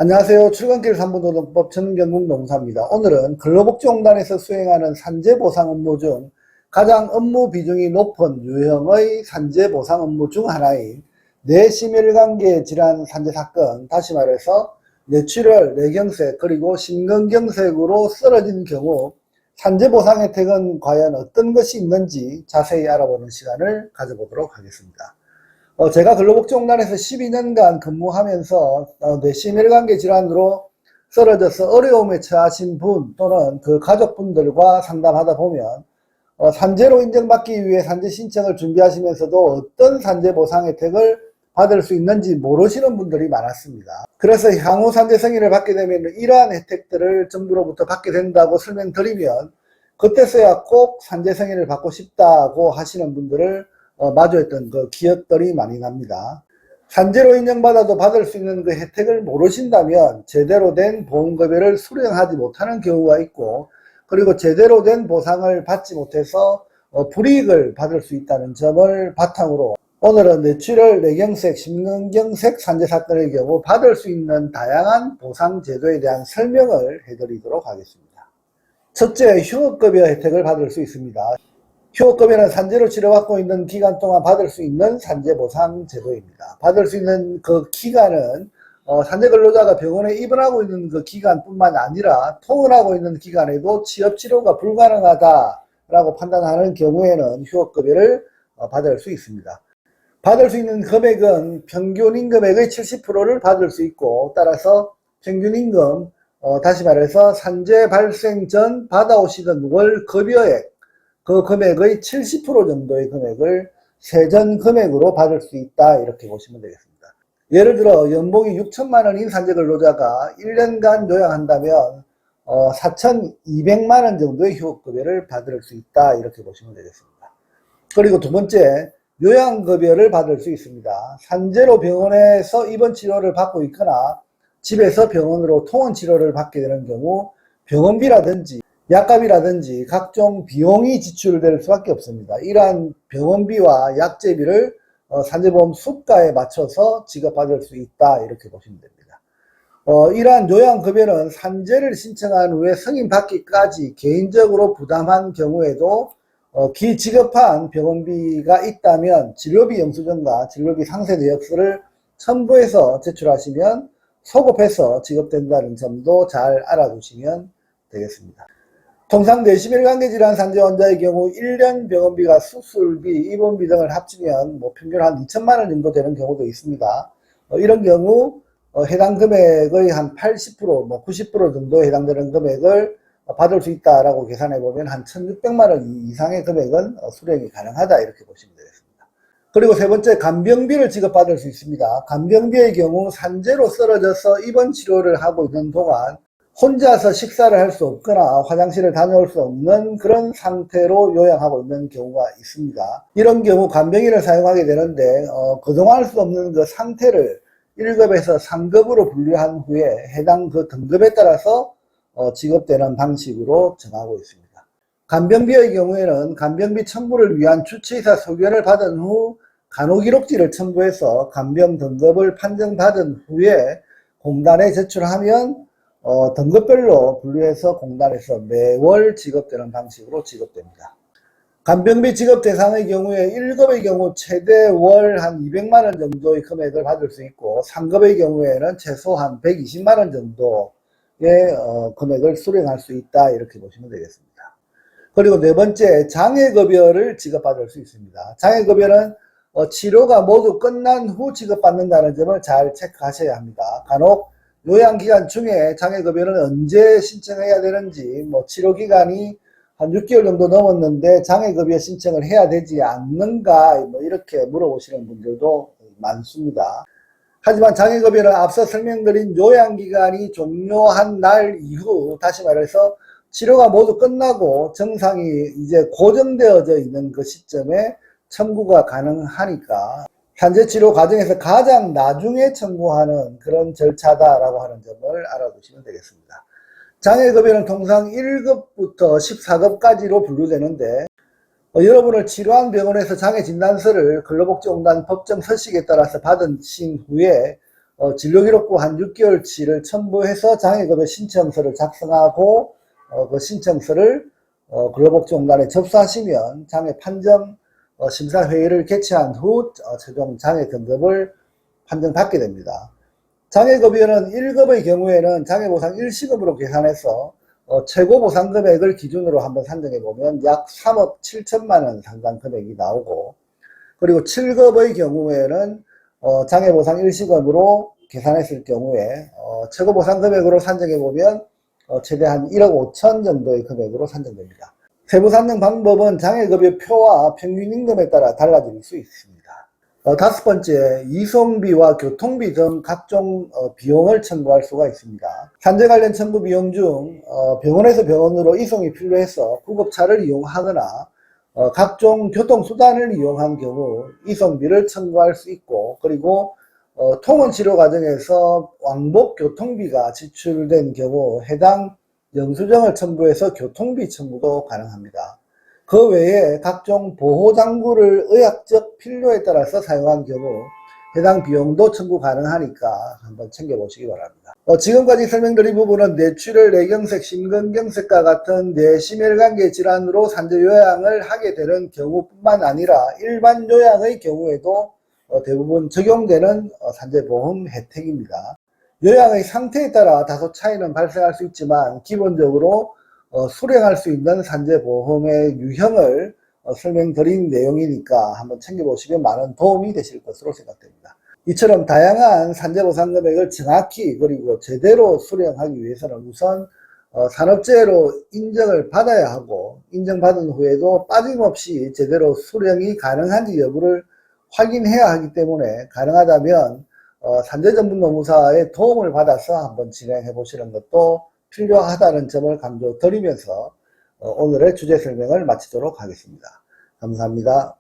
안녕하세요. 출근길 3분 노동법 전경국 농사입니다. 오늘은 근로복지공단에서 수행하는 산재보상 업무 중 가장 업무 비중이 높은 유형의 산재보상 업무 중 하나인 뇌심혈관계 질환 산재 사건, 다시 말해서 뇌출혈, 뇌경색, 그리고 심근경색으로 쓰러진 경우 산재보상 혜택은 과연 어떤 것이 있는지 자세히 알아보는 시간을 가져보도록 하겠습니다. 제가 근로복지공단에서 12년간 근무하면서 뇌심혈관계 질환으로 쓰러져서 어려움에 처하신 분 또는 그 가족분들과 상담하다 보면 산재로 인정받기 위해 산재 신청을 준비하시면서도 어떤 산재 보상 혜택을 받을 수 있는지 모르시는 분들이 많았습니다. 그래서 향후 산재 승인을 받게 되면 이러한 혜택들을 정부로부터 받게 된다고 설명드리면 그때서야 꼭 산재 승인을 받고 싶다고 하시는 분들을 마주했던 그 기억들이 많이 납니다. 산재로 인정받아도 받을 수 있는 그 혜택을 모르신다면 제대로 된 보험급여를 수령하지 못하는 경우가 있고, 그리고 제대로 된 보상을 받지 못해서 불이익을 받을 수 있다는 점을 바탕으로 오늘은 뇌출혈, 뇌경색, 심근경색 산재 사건의 경우 받을 수 있는 다양한 보상 제도에 대한 설명을 해드리도록 하겠습니다. 첫째, 휴업급여 혜택을 받을 수 있습니다. 휴업급여는 산재로 치료받고 있는 기간 동안 받을 수 있는 산재보상 제도입니다. 받을 수 있는 그 기간은 산재근로자가 병원에 입원하고 있는 그 기간뿐만 아니라 통원하고 있는 기간에도 취업치료가 불가능하다라고 판단하는 경우에는 휴업급여를 받을 수 있습니다. 받을 수 있는 금액은 평균임금액의 70%를 받을 수 있고, 따라서 평균임금, 다시 말해서 산재 발생 전 받아오시던 월 급여액, 그 금액의 70% 정도의 금액을 세전 금액으로 받을 수 있다, 이렇게 보시면 되겠습니다. 예를 들어 연봉이 6천만 원인 산재 근로자가 1년간 요양한다면 4,200만 원 정도의 휴업급여를 받을 수 있다, 이렇게 보시면 되겠습니다. 그리고 두 번째, 요양급여를 받을 수 있습니다. 산재로 병원에서 입원 치료를 받고 있거나 집에서 병원으로 통원 치료를 받게 되는 경우 병원비라든지 약값이라든지 각종 비용이 지출될 수밖에 없습니다. 이러한 병원비와 약제비를 산재보험 수가에 맞춰서 지급받을 수 있다, 이렇게 보시면 됩니다. 이러한 요양급여는 산재를 신청한 후에 승인받기까지 개인적으로 부담한 경우에도 기지급한 병원비가 있다면 진료비 영수증과 진료비 상세 내역서를 첨부해서 제출하시면 소급해서 지급된다는 점도 잘 알아두시면 되겠습니다. 통상 뇌심혈관계 질환 산재 환자의 경우 1년 병원비가 수술비, 입원비 등을 합치면 평균 한 2천만 원 정도 되는 경우도 있습니다. 이런 경우 해당 금액의 한 80%, 90% 정도 해당되는 금액을 받을 수 있다라고 계산해 보면 한 1,600만 원 이상의 금액은 수령이 가능하다, 이렇게 보시면 되겠습니다. 그리고 세 번째, 간병비를 지급받을 수 있습니다. 간병비의 경우 산재로 쓰러져서 입원 치료를 하고 있는 동안 혼자서 식사를 할 수 없거나 화장실을 다녀올 수 없는 그런 상태로 요양하고 있는 경우가 있습니다. 이런 경우 간병인을 사용하게 되는데 그동안 할 수 없는 그 상태를 1급에서 3급으로 분류한 후에 해당 그 등급에 따라서 지급되는 방식으로 정하고 있습니다. 간병비의 경우에는 간병비 첨부를 위한 주치의사 소견을 받은 후 간호기록지를 첨부해서 간병 등급을 판정받은 후에 공단에 제출하면 등급별로 분류해서 공단에서 매월 지급되는 방식으로 지급됩니다. 간병비 지급 대상의 경우에 1급의 경우 최대 월 한 200만 원 정도의 금액을 받을 수 있고, 3급의 경우에는 최소 한 120만 원 정도의 금액을 수령할 수 있다, 이렇게 보시면 되겠습니다. 그리고 네 번째, 장애급여를 지급받을 수 있습니다. 장애급여는 치료가 모두 끝난 후 지급받는다는 점을 잘 체크하셔야 합니다. 간혹 요양기간 중에 장애급여는 언제 신청해야 되는지, 치료기간이 한 6개월 정도 넘었는데 장애급여 신청을 해야 되지 않는가, 이렇게 물어보시는 분들도 많습니다. 하지만 장애급여는 앞서 설명드린 요양기간이 종료한 날 이후, 다시 말해서 치료가 모두 끝나고 정상이 이제 고정되어져 있는 그 시점에 청구가 가능하니까 산재치료 과정에서 가장 나중에 청구하는 그런 절차다라고 하는 점을 알아두시면 되겠습니다. 장애급여는 통상 1급부터 14급까지로 분류되는데 여러분을 치료한 병원에서 장애진단서를 근로복지공단 법정 서식에 따라서 받으신 후에 진료기록부 한 6개월치를 첨부해서 장애급여 신청서를 작성하고 그 신청서를 근로복지공단에 접수하시면 장애 판정 심사회의를 개최한 후 최종 장애 등급을 판정받게 됩니다. 장애급여는 1급의 경우에는 장애보상 1시급으로 계산해서 최고 보상 금액을 기준으로 한번 산정해 보면 약 3억 7천만 원 상당 금액이 나오고, 그리고 7급의 경우에는 장애보상 1시급으로 계산했을 경우에 최고 보상 금액으로 산정해 보면 최대한 1억 5천 정도의 금액으로 산정됩니다. 세부 산정 방법은 장애급여 표와 평균 임금에 따라 달라질 수 있습니다. 다섯 번째, 이송비와 교통비 등 각종 비용을 청구할 수가 있습니다. 산재 관련 청구 비용 중 병원에서 병원으로 이송이 필요해서 구급차를 이용하거나 각종 교통수단을 이용한 경우 이송비를 청구할 수 있고, 그리고 통원 치료 과정에서 왕복 교통비가 지출된 경우 해당 영수증을 첨부해서 교통비 청구도 가능합니다. 그 외에 각종 보호장구를 의학적 필요에 따라서 사용한 경우 해당 비용도 청구 가능하니까 한번 챙겨보시기 바랍니다. 지금까지 설명드린 부분은 뇌출혈, 뇌경색, 심근경색과 같은 뇌심혈관계 질환으로 산재 요양을 하게 되는 경우뿐만 아니라 일반 요양의 경우에도 대부분 적용되는 산재보험 혜택입니다. 요양의 상태에 따라 다소 차이는 발생할 수 있지만 기본적으로 수령할 수 있는 산재보험의 유형을 설명드린 내용이니까 한번 챙겨보시면 많은 도움이 되실 것으로 생각됩니다. 이처럼 다양한 산재보상 금액을 정확히 그리고 제대로 수령하기 위해서는 우선 산업재해로 인정을 받아야 하고, 인정받은 후에도 빠짐없이 제대로 수령이 가능한지 여부를 확인해야 하기 때문에 가능하다면 산재전문노무사의 도움을 받아서 한번 진행해 보시는 것도 필요하다는 점을 강조드리면서 오늘의 주제 설명을 마치도록 하겠습니다. 감사합니다.